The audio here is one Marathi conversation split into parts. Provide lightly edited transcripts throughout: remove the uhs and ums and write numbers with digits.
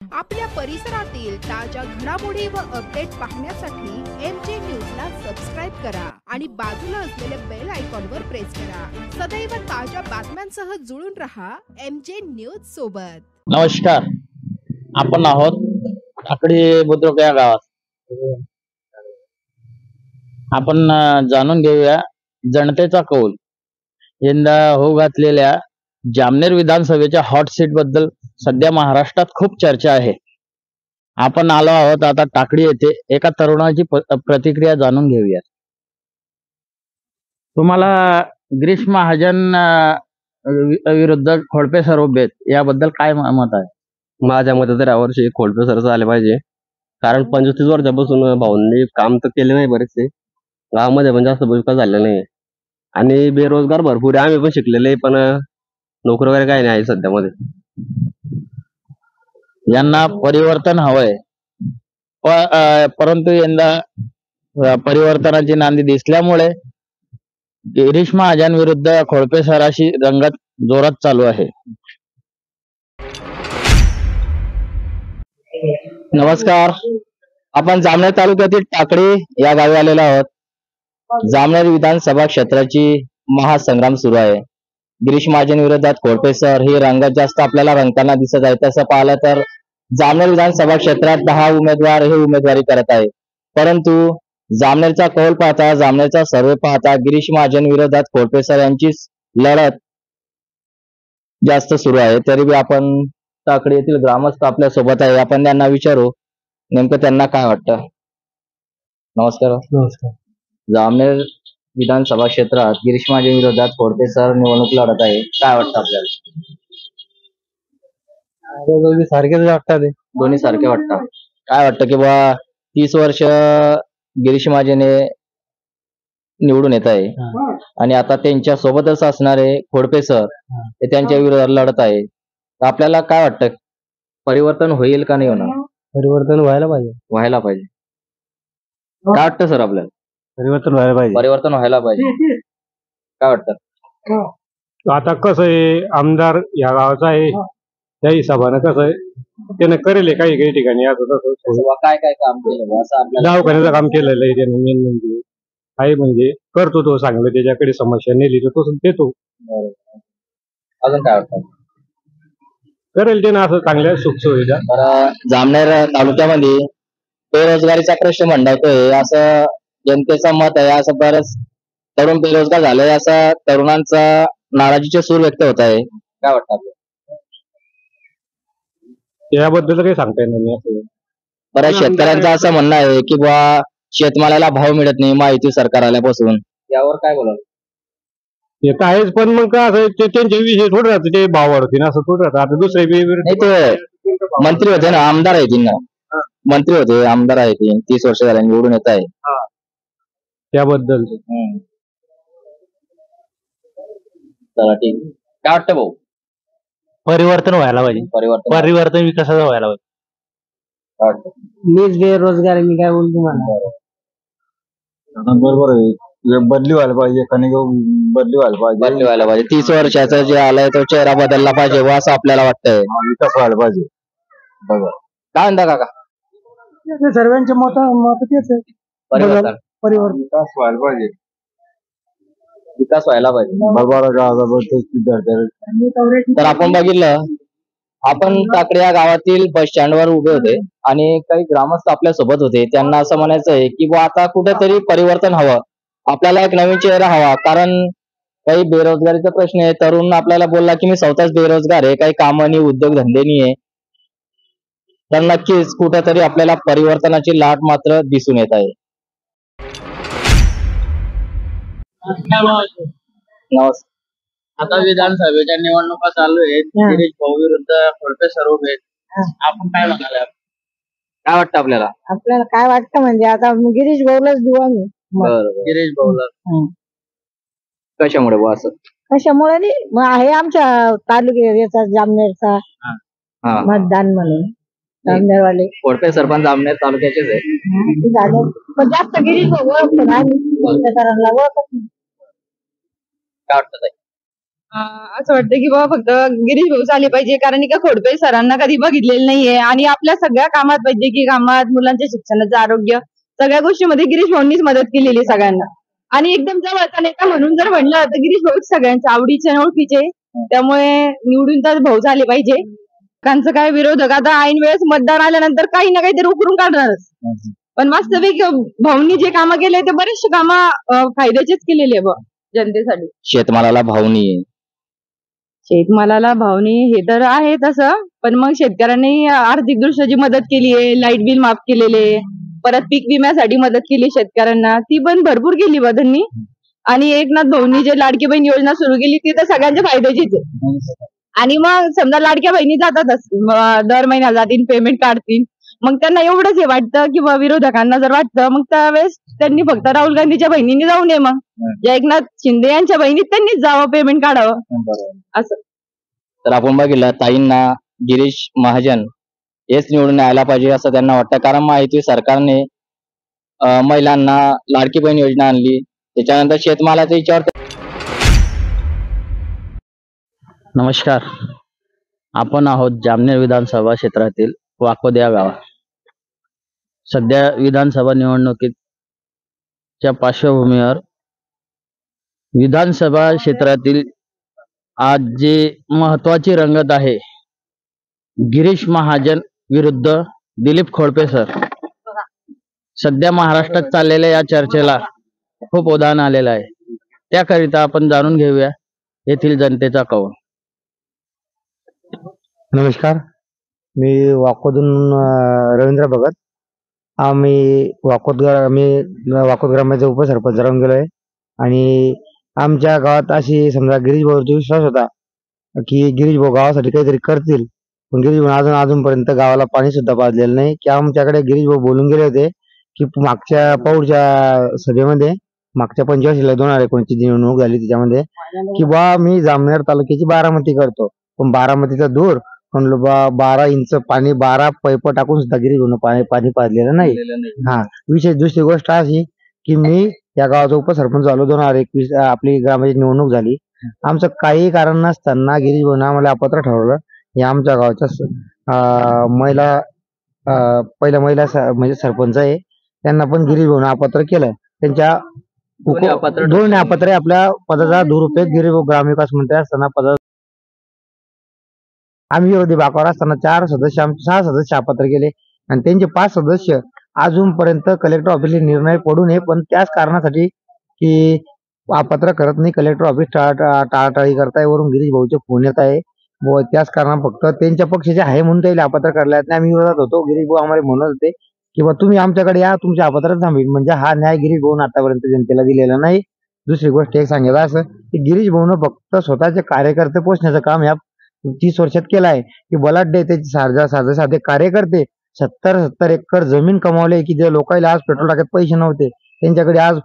आपल्या परिसरातील ताज्या घडामोडी व अपडेट पाहण्यासाठी MJ न्यूजला सबस्क्राईब करा आणि बाजूला असलेल्या बेल आयकॉनवर प्रेस करा. सदैव ताज्या बातम्यांसह जुळून रहा MJ न्यूज सोबत. नमस्कार, आपण आहोत टाकळी बुद्रुक या गावात. आपण जाणून घेऊया जनतेचा कौल. यंदा होऊ घातलेल्या जामनेर विधानसभेच्या हॉट सीट बद्दल सध्या महाराष्ट्रात खूप चर्चा आहे. आपण आलो आहोत आता टाकळी येथे एका तरुणाची प्रतिक्रिया जाणून घेऊया. तुम्हाला गिरीश महाजन विरुद्ध खोडपे सर उभे याबद्दल काय मत आहे? माझ्या मते तर यावर्षी खोडपे सरच आले पाहिजे, कारण 35 वर्षापासून भाऊंनी काम तर केले नाही बरेचसे. गावामध्ये पण जास्त विकास झालेला नाही आणि बेरोजगार भरपूर आहे. आम्ही पण शिकलेले, पण नोकरी वगैरे काही नाही सध्या मध्ये. यांना परिवर्तन हवंय, परंतु यंदा परिवर्तनाची नांदी दिसल्यामुळे गिरीश महाजन विरुद्ध खोडपे सराशी रंगत जोरात चालू आहे. नमस्कार, आपण जामनेर तालुक्यातील टाकळी या गावी आलेलो आहोत. जामनेर विधानसभा क्षेत्राची महासंग्राम सुरू आहे. गिरीश महाजन विरोधात खोडपे सर ही रंगत जास्त आपल्याला रंगताना दिसत आहे. तसं पाहिलं तर जामनेर विधानसभा क्षेत्रात 10 उमेदवार हे उमेदवारी करत आहे, परंतु जामनेरचा कौल पाहता, जामनेरचा सर्वे पाहता गिरीश महाजन विरोधात खोडपे सर यांचीच लढत जास्त सुरू आहे. तरी बी आपण टाकळी येथील ग्रामस्थ आपल्या सोबत आहे. आपण त्यांना विचारू नेमकं त्यांना काय वाटतं. नमस्कार. नमस्कार. जामनेर विधानसभा क्षेत्रात गिरीश महाजन विरोधात खोडपे सर निवडणूक लढत आहे. काय वाटतं आपल्याला? दोन्ही सारखेच वाटतात. दोन्ही सारखे वाटतात. काय वाटतं की बा 30 वर्ष गिरीश महाजन हे निवडून येत आहे आणि आता त्यांच्या सोबतच असणारे खोडपे सर हे त्यांच्या विरोधात लढत आहे. तर आपल्याला काय वाटतं, परिवर्तन होईल का नाही होणार? परिवर्तन व्हायला पाहिजे. व्हायला पाहिजे. काय वाटतं सर आपल्याला? परिवर्तन व्हायला पाहिजे. परिवर्तन व्हायला पाहिजे. काय वाटतं? आता कसं आहे, आमदार या गावाचा आहे, त्या हिशोबानं कसं आहे त्यानं करेल काही काही ठिकाणी. आता तसं काय काय काम केलं असं आपल्याला? दवाखान्याचं काम केलेलं आहे त्यानं. मेन म्हणजे आहे, म्हणजे करतो तो चांगलं. त्याच्याकडे समस्या नेली तर तो देतो. अजून काय वाटतं? करेल त्यानं असं चांगल्या सुखसुविधा. जामनेर तालुक्यामध्ये बेरोजगारीचा प्रश्न मंडळतोय असं जनतेचं मत आहे. असं बरंच तरुण बेरोजगार झालंय, असं तरुणांचा नाराजीचे सूर व्यक्त होत आहे. काय वाटतं आपल्याला? याबद्दल काही सांगता येणार नाही असं. बऱ्याच शेतकऱ्यांचं असं म्हणणं आहे की बा शेतमालाला भाव मिळत नाही माहिती सरकार आल्यापासून. यावर काय बोलाल? हे तर आहेच, पण मग काय असं ते त्यांचे विषय थोडं राहतं, ते भाव वाढवतील असं थोडं राहतं. आता दुसरे नाही, ते मंत्री होते ना, आमदार आहे ना, मंत्री होते, आमदार आहे ते. 30 वर्ष झाले निवडून येत आहे. त्याबद्दल चला ठीक. काय वाटतं भाऊ? परिवर्तन व्हायला पाहिजे. परिवर्तन विकासाचं व्हायला पाहिजे. काय वाटतं? मीच बेरोजगार, मी काय बोलतो मला. बरोबर आहे, बदली व्हायला पाहिजे. बदली व्हायला पाहिजे. बदली व्हायला पाहिजे. 30 वर्षाचा जे आलाय तो चेहरा बदलला पाहिजे व असं आपल्याला वाटतंय. विकास व्हायला पाहिजे. बघा काय म्हणता काका? सर्वांचे मत तेच आहे. परिवर्तन. परिवर्तन विकास व्हायला पाहिजे. विकास व्हायला पाहिजे. तर आपण बघितलं, आपण टाकळी या गावातील बस स्टँडवर उभे होते आणि काही ग्रामस्थ आपल्या सोबत होते. त्यांना असं म्हणायचं आहे की बुवा आता कुठेतरी परिवर्तन हवं, आपल्याला एक नवीन चेहरा हवा. कारण काही बेरोजगारीचा प्रश्न आहे. तरुण आपल्याला बोलला की मी स्वतःच बेरोजगार आहे, काही कामं नाही, उद्योगधंदे नाही आहे. तर नक्कीच कुठेतरी आपल्याला परिवर्तनाची लाट मात्र दिसून येत आहे. नमस्कार. आता विधानसभेच्या निवडणुका चालू आहेत. गिरीश भाऊ विरुद्ध खोडपे सर उभे आहेत. आपण काय म्हणाले? काय वाटतं आपल्याला? आपल्याला काय वाटतं म्हणजे आता गिरीश भाऊलाच देऊ आम्ही. बरोबर, गिरीश भाऊला. कशामुळे बुवा असं? कशामुळे नाही, मग आहे आमच्या तालुक्याचा जामनेरचा मतदान म्हणून जामनेरवाले. खोडपे सरपंच जामनेर तालुक्याचेच आहे. पण जास्त गिरीश भाऊ ओळखतो ना आम्ही, ओळखत नाही. काय वाटतं ताई? असं वाटतं की बाबा फक्त गिरीश भाऊ आले पाहिजे, कारण का खोडपे सरांना कधी बघितलेलं नाहीये आणि आपल्या सगळ्या कामात, वैद्यकीय कामात, मुलांच्या शिक्षणाचं आरोग्य, सगळ्या गोष्टींमध्ये गिरीश भाऊंनीच मदत केलेली आहे सगळ्यांना. आणि एकदम जवळचा नेता म्हणून जर म्हणलं तर गिरीश भाऊ सगळ्यांच्या आवडीचे आणि ओळखीचे, त्यामुळे निवडून तर भाऊ झाले पाहिजे. त्यांचं काय विरोधक आता ऐन वेळेस मतदान आल्यानंतर काही ना काहीतरी उकरून काढणारच, पण वास्तविक भाऊंनी जे कामं केले ते बरेचसे कामं फायद्याचेच केलेले आहे जनतेसाठी. शेतमालाला भाव नाहीये. शेतमालाला भावनी हे तर आहे तसं, पण मग शेतकऱ्यांनी आर्थिक दृष्ट्या जी मदत केली आहे, लाईट बिल माफ केलेले, परत पीक विम्यासाठी मदत केली शेतकऱ्यांना, ती पण भरपूर केली बा त्यांनी. आणि एकनाथ भाऊंनी जे लाडकी बहीण योजना सुरू केली ती तर सगळ्यांच्या फायद्याचीच आहे. आणि मग समजा लाडक्या बहिणी जातातच, दर महिन्याला जातील, पेमेंट काढतील, मग त्यांना एवढंच हे वाटतं किंवा विरोधकांना जर वाटतं, मग त्यावेळेस त्यांनी फक्त राहुल गांधीच्या बहिणींनी जाऊ नये, मग या एकनाथ शिंदे यांच्या बहिणीत त्यांनीच जावं, पेमेंट काढावं असं. तर आपण बघितलं ताईंना गिरीश महाजन हेच निवडून यायला पाहिजे असं त्यांना वाटतं, कारण माहिती सरकारने महिलांना लाडकी बहीण योजना आणली, त्याच्यानंतर शेतमालाच्या याच्यावर. नमस्कार, आपण आहोत जामनेर विधानसभा क्षेत्रातील वाकोद या गावात. सध्या विधानसभा निवडणुकीच्या पार्श्वभूमीवर विधानसभा क्षेत्रातील आज जे महत्वाची रंगत आहे, गिरीश महाजन विरुद्ध दिलीप खोडपे सर. सध्या महाराष्ट्रात चाललेल्या या चर्चेला खूप उधाण आलेलं आहे. त्याकरिता आपण जाणून घेऊया येथील जनतेचा कौल. नमस्कार, मी वाकोदून रवींद्र भगत. आम्ही वाकोद ग्रामाचा उपसरपंच राहून गेलो आहे. आणि आमच्या गावात अशी समजा गिरीश भाऊचा विश्वास होता की गिरीश भाऊ गावासाठी काहीतरी करतील, पण गिरीश भाऊ अजूनपर्यंत गावाला पाणी सुद्धा पाजलेलं नाही. की आमच्याकडे गिरीश भाऊ बोलून गेले होते की मागच्या पौडच्या सभेमध्ये, मागच्या पंचवर्षीला 2019 निवडणूक झाली त्याच्यामध्ये, की बा मी जामनेर तालुक्याची बारामती करतो, पण बारामतीचा दूर म्हणलो बा 12 इंच पाणी, 12 पैप टाकून सुद्धा गिरीश भाऊन पाणी पाजलेलं नाही. विशेष दुसरी गोष्ट अशी की मी या गावाचा उपसरपंच झालो 2021 आपली ग्रामाची निवडणूक झाली. आमचं काही कारण नसताना गिरीश भाऊन आम्हाला अपात्र ठरवलं. हे आमच्या गावाच्या महिला पहिल्या महिला म्हणजे सरपंच आहे, त्यांना पण गिरीश भाऊन अपात्र केलं. त्यांच्या दोन अपात्र आपल्या पदाचा दुरुपयोग गिरीश भाऊ ग्रामविकास मंत्री असताना पदा आम्ही विरोधी बाकावर असताना 6 सदस्य अपात्र केले आणि त्यांचे 5 सदस्य अजूनपर्यंत कलेक्टर ऑफिसला निर्णय पडू नये, पण त्याच कारणासाठी की अपात्र करत नाही, कलेक्टर ऑफिस टाळाटाळी करताय, वरून गिरीश भाऊचे फोन येत आहे व त्याच कारण फक्त त्यांच्या पक्षाचे आहे म्हणून त्याला अपात्र करले. आम्ही विरोधात होतो. गिरीश भाऊ आम्हाला म्हणत होते की बा तुम्ही आमच्याकडे या, तुमच्या अपात्र थांबेल. म्हणजे हा न्याय गिरीश भाऊन आतापर्यंत जनतेला दिलेला नाही. दुसरी गोष्ट एक सांगायचं असं की गिरीश भाऊन फक्त स्वतःचे कार्यकर्ते पोचण्याचं काम या 30 वर्षात केलं आहे. की बलाढ्य त्याचे साधे कार्यकर्ते 70 एकर जमीन कमावले, की जे लोकांना आज पेट्रोल टाकत पैसे नव्हते त्यांच्याकडे आज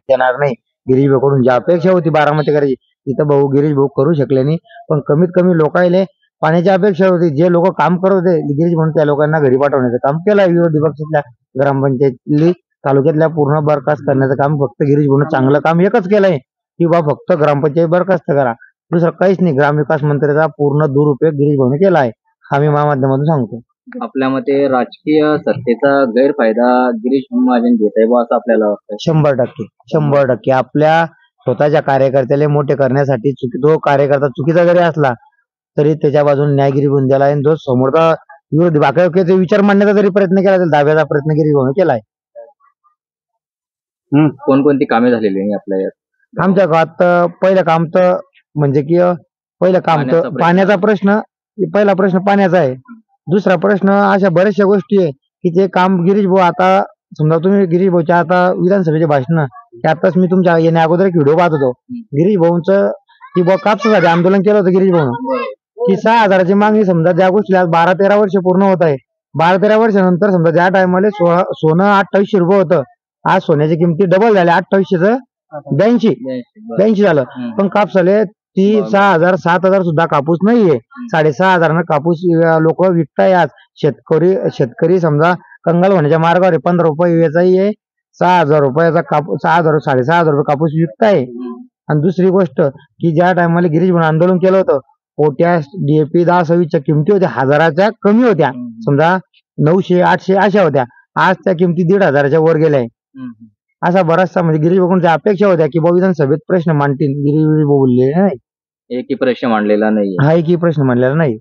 येणार नाही. गिरीश भाऊकडून जी अपेक्षा होती बारामती करायची तिथं गिरीश भाऊ करू शकले नाही, पण कमीत कमी लोकांना पाण्याची अपेक्षा होती. जे लोक काम करत होते गिरीश भाऊ त्या लोकांना घरी पाठवण्याचं काम केलं. विरोधी पक्षातल्या ग्रामपंचायतली तालुक्यातल्या पूर्ण बरखास्त करण्याचं काम फक्त गिरीश भाऊन चांगलं काम एकच केलंय की बा फक्त ग्रामपंचायत बरखास्त करा, दुसरं काहीच नाही. ग्रामविकास मंत्र्याचा पूर्ण दुरुपयोग गिरीश भाऊने केला आहे, हा मी माध्यमातून सांगतो. आपल्या मते राजकीय सत्तेचा गैरफायदा गिरीश महाजन घेत आहे असं आपल्याला वाटतं. 100% आपल्या स्वतःच्या कार्यकर्त्याला मोठे करण्यासाठी तो कार्यकर्ता चुकीचा जरी असला तरी त्याच्या बाजूने न्याय गिरीश भाऊन दिला आहे. जो समोरचा विरोधी बाकाचे विचार मांडण्याचा जरी प्रयत्न केला तरी दाब्याचा प्रयत्न गिरीश भाऊने केलाय. कोणकोणती कामे झालेली आहे आपल्या यात? आमच्या गावात पहिलं काम तर म्हणजे की पहिलं काम तर पाण्याचा प्रश्न, पहिला प्रश्न पाण्याचा आहे. दुसरा प्रश्न अशा बऱ्याचशा गोष्टी आहे की ते काम गिरीश भाऊ, आता समजा तुम्ही गिरीश भाऊच्या आता विधानसभेचे भाषण की आताच मी तुमच्या येण्या अगोदर एक व्हिडिओ पाहत होतो गिरीश भाऊंचं की बा कापसासाठी आंदोलन केलं होतं गिरीश भाऊन की 6,000ची मागणी. समजा ज्या गोष्टीला 12-13 वर्ष पूर्ण होत आहे, 12-13 वर्षानंतर समजा ज्या टायमाला सोनं 2800 रुपये होतं, आज सोन्याची किमती डबल झाल्या, 2800चं 82 झालं. पण कापसाले 6,000-7,000 सुद्धा कापूस नाहीये. 6,500 कापूस लोक विकताय. आज शेतकरी समजा कंगाल होण्याच्या मार्गावर आहे. 15 रुपये वेचाही आहे, 6,000 रुपयाचा कापूस 6,000 रुपये कापूस विकताय. आणि दुसरी गोष्ट की ज्या टायमाला गिरीश भाऊ आंदोलन केलं होतं, पोटॅश DAP 10-26च्या किमती होत्या, हजाराच्या कमी होत्या. समजा 900-800 अशा होत्या. आज त्या किमती 1,500च्या वर गेल्या आहे. असा बराचसा म्हणजे गिरीश भाऊंच्या अपेक्षा होत्या की भाऊ विधानसभेत प्रश्न मांडतील. गिरीश भाऊ बोलले नाही, एकही प्रश्न मांडलेला नाही. हा एकही प्रश्न मांडलेला नाही.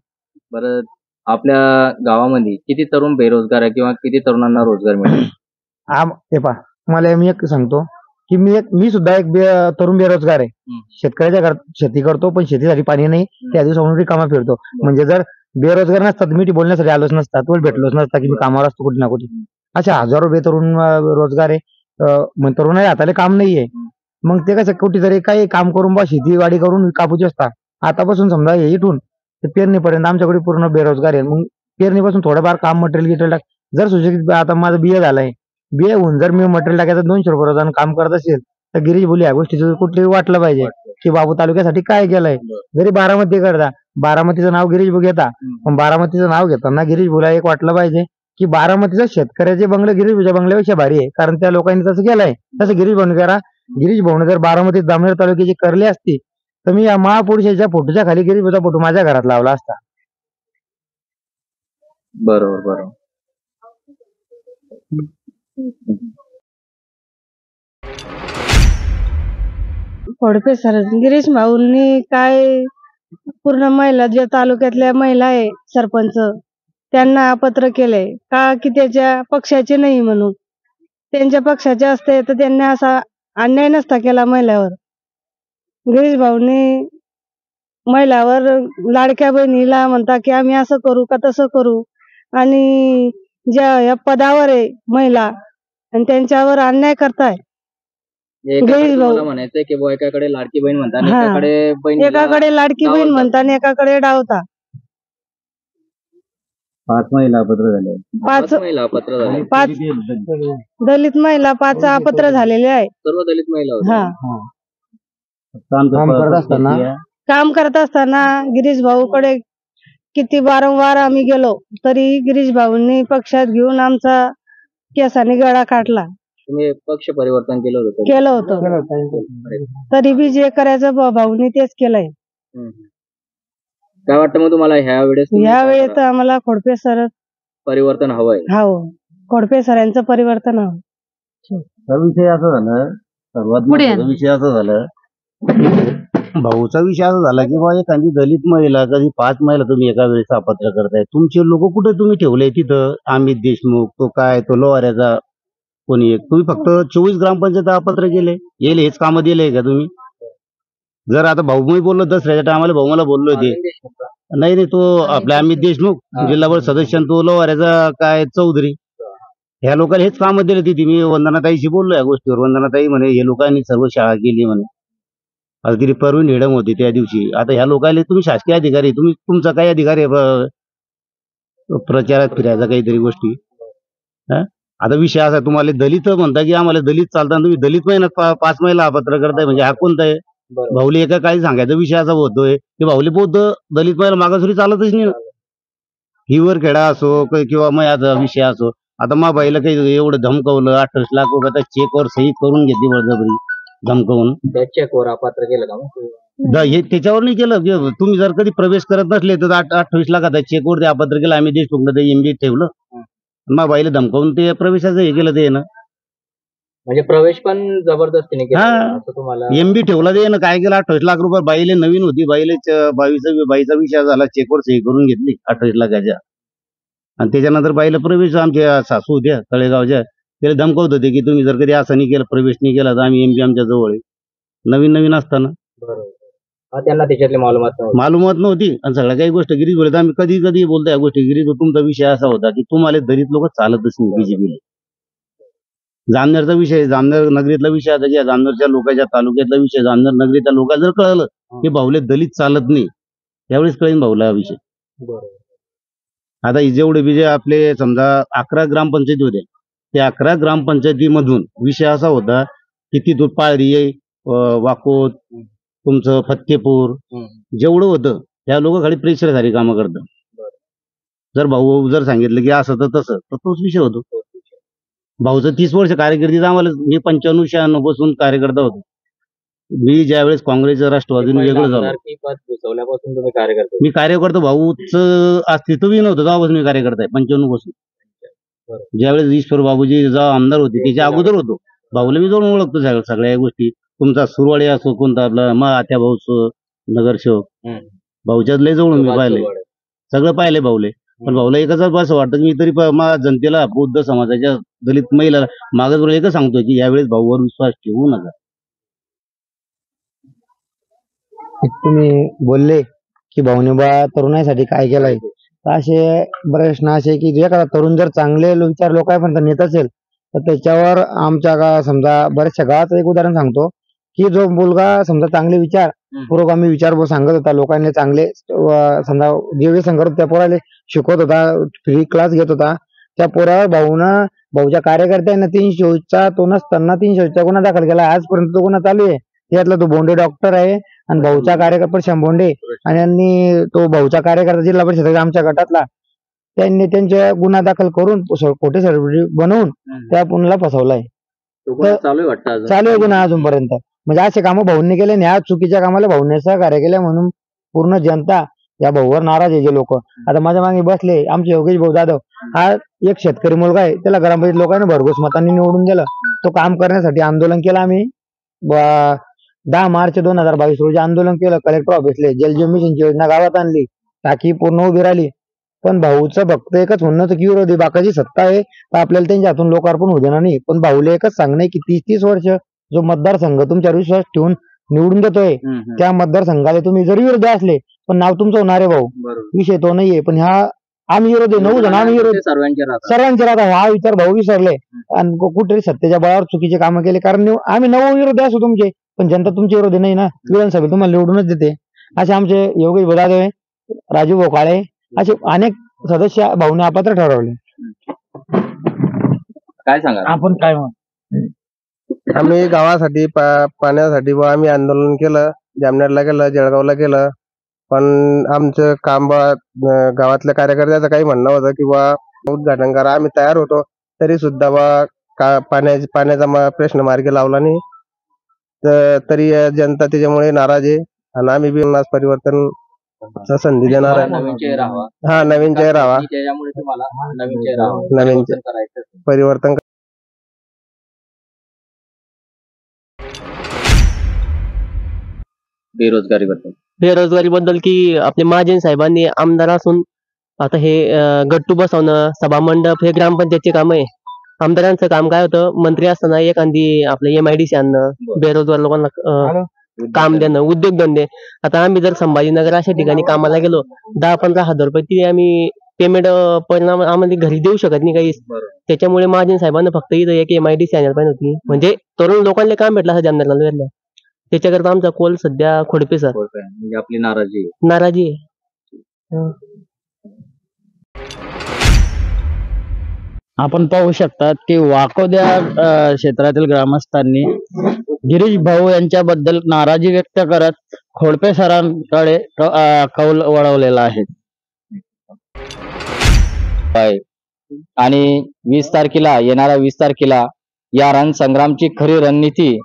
बरं, आपल्या गावामध्ये किती तरुण बेरोजगार आहे किंवा किती तरुणांना रोजगार मिळेल? हे पहा, मला मी एक सांगतो की मी सुद्धा एक तरुण बेरोजगार आहे. शेतकऱ्याच्या घरात शेती करतो, पण शेतीसाठी पाणी नाही. त्या दिवसावरून रिकामा फिरतो. म्हणजे जर बेरोजगार नसतात, मी बोलण्यासाठी आलोच नसतात, तो भेटलोच नसता की मी कामावर असतो कुठे ना कुठे. अशा हजारो तरुण रोजगार आहे. मग तरुणाच्या हाताला काम नाहीये, मग ते कसं कुठेतरी काही काम करून बा शेतीवाडी करून कापूच असतात. आतापासून समजा हे इथून ते पेरणीपर्यंत आमच्याकडे पूर्ण बेरोजगार आहे. मग पेरणीपासून थोडंफार काम मटेरियल टाक. जर सुशिक्षित आता माझं BA झालंय, BA होऊन जर मी मटेरियल टाकायचं 200 रुपये रोजानं काम करत असेल तर गिरीश बोली या गोष्टीचं कुठेतरी वाटलं पाहिजे की बाबू तालुक्यासाठी काय केलंय. जरी बारामती करता, बारामतीचं नाव गिरीश भाऊ घेता, पण बारामतीचं नाव घेताना गिरीश भाऊला एक वाटलं पाहिजे की बारामतीचं शेतकऱ्याचे बंगले गिरीश भाऊच्या बंगल्यापेक्षा भारी आहे. कारण त्या लोकांनी तसं केलंय. तसं गिरीश भाऊने करा. गिरीश भाऊने जर बारामतीत जामनेर तालुक्याची करली असती तर मी या महापुरुषाच्या फोटोच्या खाली गिरीश भाऊचा फोटो माझ्या घरात लावला असता. बरोबर. खोडपे सर गिरीश भाऊंनी काय पूर्ण महिला ज्या तालुक्यातल्या महिला आहे सरपंच त्यांना पत्र केलंय का की त्याच्या पक्षाचे नाही म्हणून. त्यांच्या पक्षाचे असते तर त्यांनी असा अन्याय नसता केला महिलावर. गिरीश भाऊंनी महिलावर लाडक्या बहिणीला म्हणता की आम्ही असं करू का तसं करू, आणि ज्या या पदावर आहे महिला आणि त्यांच्यावर अन्याय करताय. गिरीश भाऊ म्हणायचंय की एकाकडे लाडकी बहीण म्हणतात, हा. एकाकडे लाडकी बहीण म्हणता आणि एकाकडे डावता. 5 महिला अपात्र झाले. 5 महिला अपात्र झाले. 5 दलित महिला 5 अपात्र झालेले आहे. सर्व दलित महिला होत्या. हा, काम करत काम करत असताना असताना गिरीश भाऊकडे किती वारंवार आम्ही गेलो तरी गिरीश भाऊंनी पक्षात घेऊन आमचा केसाने गळा काढला. तुम्ही पक्ष परिवर्तन केलं होतं. तरी बी जे करायचं भाऊंनी तेच केलंय. काय वाटतं मग तुम्हाला ह्या वेळेस या वेळेस तर आम्हाला खोडपे सर परिवर्तन हवंय? हो, खोडपे सरांचं परिवर्तन हवं. विषय असं झालं, सर्वात महत्त्वाचा विषय असं झालं, भाऊचा विषय असा झाला की बा एखादी दलित महिला, कधी 5 महिला तुम्ही एका वेळेस अपात्र करताय. तुमचे लोक कुठे तुम्ही ठेवले तिथं? अमित देशमुख, तो काय तो लोहाऱ्याचा कोणी एक, तुम्ही फक्त 24 ग्रामपंचायत अपात्र केले. येईल हेच कामं दिले का तुम्ही? जर आता भाऊ मी बोललो दसऱ्याच्या टायमाला भाऊ मला बोललो होते, नाही तो आपला अमित देशमुख जिल्हा परिषद सदस्य, तो लोहाऱ्याचा काय चौधरी, ह्या लोकांना हेच कामं दिले तिथे. मी वंदनाताईशी बोललो या गोष्टीवर. वंदनाताई म्हणे हे लोकांनी सर्व शाळा केली म्हणे. आता तिथे परवीन हिडम होती त्या दिवशी. आता ह्या लोकांना तुम्ही शासकीय अधिकारी, तुम्ही तुमचा काय अधिकारी आहे प्रचारात फिरायचा काहीतरी गोष्टी? आता विषय असा, तुम्हाला दलित म्हणता की आम्हाला दलित चालतात, तुम्ही दलित महिन्यात 5 महिला अपात्र करताय, म्हणजे हा कोणता आहे? भाऊली एका काळी सांगायचा विषय असा होतोय की भाऊली बौद्ध दलित महिला मागासुरी चालतच नाही ना. हिवर खेळा असो किंवा मयाचा विषय असो. आता मा बाईला काही एवढं धमकवलं, 28 लाख रुपयाचा चेकवर सही करून घेतली बळजबरी धमकवून. चेकवर अपात्र केलं का? हे त्याच्यावर नाही केलं. तुम्ही जर कधी प्रवेश करत नसले तर 28 लाखाचा चेकवर ते अपात्र केलं. आम्ही देशमुख ते MD ठेवलं, मा बाईला धमकावून ते प्रवेशाचं हे केलं ते ना. म्हणजे प्रवेश पण जबरदस्तीने केला असं तुम्हाला? MD ठेवला ते ना. काय केलं, 28 लाख रुपये बाईले नवीन होती, बाईला बाईचा विषय झाला, चेकवर सही करून घेतली 28 लाखाच्या. आणि त्याच्यानंतर बाईला प्रवेश, आमच्या सासू होत्या तळेगावच्या, त्याला धमकवत होते की तुम्ही जर कधी असं नाही केलं, प्रवेश नाही केला तर आम्ही MD आमच्या जवळ आहे. नवीन असताना त्यांना त्याच्यातली मालूमात नव्हती. आणि सगळ्या काही गोष्ट गिरीश बोलत, आम्ही कधी बोलतो या गोष्टी. गिरीश तुमचा विषय असा होता की तुम्हाला दलित लोक चालतच नाही BJP. जामनेरचा विषय, जामनेर नगरीतला विषय आता की जामनेरच्या लोकांच्या तालुक्यातला विषय, जामनेर नगरीच्या लोकांना जर कळलं की भाऊले दलित चालत नाही, त्यावेळेस कळेल भाऊला हा विषय. आता जेवढे विजय आपले समजा 11 ग्रामपंचायती होते, त्या 11 ग्रामपंचायतीमधून विषय असा होता की तिथून पाळरी, वाकोद, तुमचं फत्तेपूर जेवढं होतं त्या लोक खाली प्रेशरसारी कामं करतात. जर भाऊ जर सांगितलं की असं तर तसं, तर तोच विषय होतो. भाऊचं 30 वर्ष कारकिर्दीत आम्हाला मी 95-96 पासून कार्यकर्ता होतो. मी ज्यावेळेस काँग्रेसच्या राष्ट्रवादीने वेगळं झालो घुसवल्यापासून तुम्ही कार्यकर्ते मी कार्यकर्ता भाऊचं अस्तित्व बी नव्हतं तेव्हापासून मी कार्यकर्ता आहे 95 पासून. ज्यावेळेस ईश्वर बाबूजी जेव्हा आमदार होते त्याच्या अगोदर होतो. भाऊला मी जाऊन ओळखतो सगळ्या गोष्टी. तुमचा सुरवाडी असो कोणता आपला आत्या भाऊचं नगरसेवक भाऊच्यात लय जवळ मी पाहिले सगळं पाहिले भाऊले. पण भाऊला एकच असं वाटतं की मी तरी जनतेला बौद्ध समाजाच्या दलित महिलाला मागच एकच सांगतोय की यावेळेस भाऊवर विश्वास ठेवू नका. तुम्ही बोलले की भाऊने बा तरुणाईसाठी काय केलंय, तर असे बरेच प्रश्न असे की एखादा तरुण जर चांगले विचार लोकांपर्यंत नेत असेल तर त्याच्यावर आमच्या समजा बऱ्याचशा गावाचं एक उदाहरण सांगतो की जो मुलगा समजा चांगले विचार पुरोगामी विचार सांगत होता लोकांना चांगले समजा जे व्यसन करत त्या पोराला शिकवत होता, फ्री क्लास घेत होता, त्या पोरावर भाऊच्या कार्यकर्त्यांना 300चा तो नसताना 300चा गुन्हा दाखल केला. आजपर्यंत तो गुन्हा चालू आहे. त्यातला तो बोंडे डॉक्टर आहे आणि भाऊचा कार्यकर्ता शंभोंडे आणि यांनी तो भाऊचा कार्यकर्ता जिल्हा परिषद आमच्या गटातला त्यांनी त्यांच्या गुन्हा दाखल करून खोटे सर्टिफिकेट बनवून त्या पुण्याला फसवलाय. चालू आहे गुन्हा अजूनपर्यंत. म्हणजे असे कामं भाऊंनी केले आणि ह्या चुकीच्या कामाला भाऊंनी सहकार्य केले म्हणून पूर्ण जनता या भाऊवर नाराज आहे. जे लोक आता माझ्या मागे बसले आमचे योगेश भाऊ जाधव हा एक शेतकरी मुलगा आहे. त्याला ग्रामपंचायत लोकांनी भरघोस मतांनी निवडून दिलं. तो काम करण्यासाठी आंदोलन केलं. आम्ही 10 मार्च 2022 रोजी आंदोलन केलं कलेक्टर ऑफिसले. जलजीवन मिशनची योजना गावात आणली, टाकी पूर्ण उभी राहिली. पण भाऊचं फक्त एकच म्हणणं होतं की विरोधी बाकाची सत्ता आहे तर आपल्याला त्यांच्या हातून लोकार्पण होऊ देणार नाही. पण भाऊले एकच सांगणं आहे की 30-30 वर्ष जो मतदारसंघ तुमच्यावर विश्वास ठेवून निवडून देतोय त्या मतदारसंघाला तुम्ही जरी विरोधी असले पण नाव तुमचं होणार आहे भाऊ, विषय तो नाहीये. पण ह्या आम्ही विरोधी 9 जण आम्ही विरोधी सर्वांचे राहता हा विचार भाऊ विसरले आणि कुठेतरी सत्तेच्या बळावर चुकीचे कामं केले. कारण आम्ही 9 विरोधी असू तुमचे पण जनता तुमचे विरोधी नाही ना. विधानसभेत तुम्हाला निवडूनच देते. असे आमचे योगेश जाधव आहे, राजू भाऊ काळे असे अनेक सदस्य भाऊने अपात्र ठरवले. काय सांगा आपण काय म्हणतो? आम्ही गावासाठी पाण्यासाठी आम्ही आंदोलन केलं. जामनेरला केलं, जळगावला केलं. पण आमचं काम गावातल्या कार्यकर्त्याचं काही म्हणणं होतं की उद्घाटन करा. आम्ही तयार होतो तरी सुद्धा पाण्याचा प्रश्न मार्गी लावला नाही. तरी जनता त्याच्यामुळे नाराज आहे आणि आम्ही बी परिवर्तन संधी देणार आहे. हा नवीन चेहरा हवा. नवीन परिवर्तन. बेरोजगारी बद्दल की आपले महाजन साहेबांनी आमदार असून आता हे गट्टू बसवणं, सभा मंडप हे ग्रामपंचायतचे काम आहे. आमदारांचं काम काय होतं, मंत्री असताना एखादी आपलं MIDC आणणं, बेरोजगार लोकांना काम देणं, उद्योगधंदे. आता आम्ही जर संभाजीनगर अशा ठिकाणी कामाला गेलो 10-15 हजार रुपये ती आम्ही पेमेंट परिणाम आम्हाला घरी देऊ शकत नाही काही. त्याच्यामुळे महाजन साहेबांना फक्त इथं एक MIDC आणायला पाहिजे होती. म्हणजे तरुण लोकांना काम भेटलं असं जामनेरला भेटलं. त्याच्याकरता आमचा कोल सध्या खोडपे सर. म्हणजे आपली नाराजी आहे. आपण पाहू शकतात की वाकोद्या क्षेत्रातील ग्रामस्थांनी गिरीश भाऊ यांच्याबद्दल नाराजी व्यक्त करत खोडपे सरांकडे कौल वळवलेला आहे. आणि 20 तारखेला येणाऱ्या 20 तारखेला या रणसंग्रामची खरी रणनीती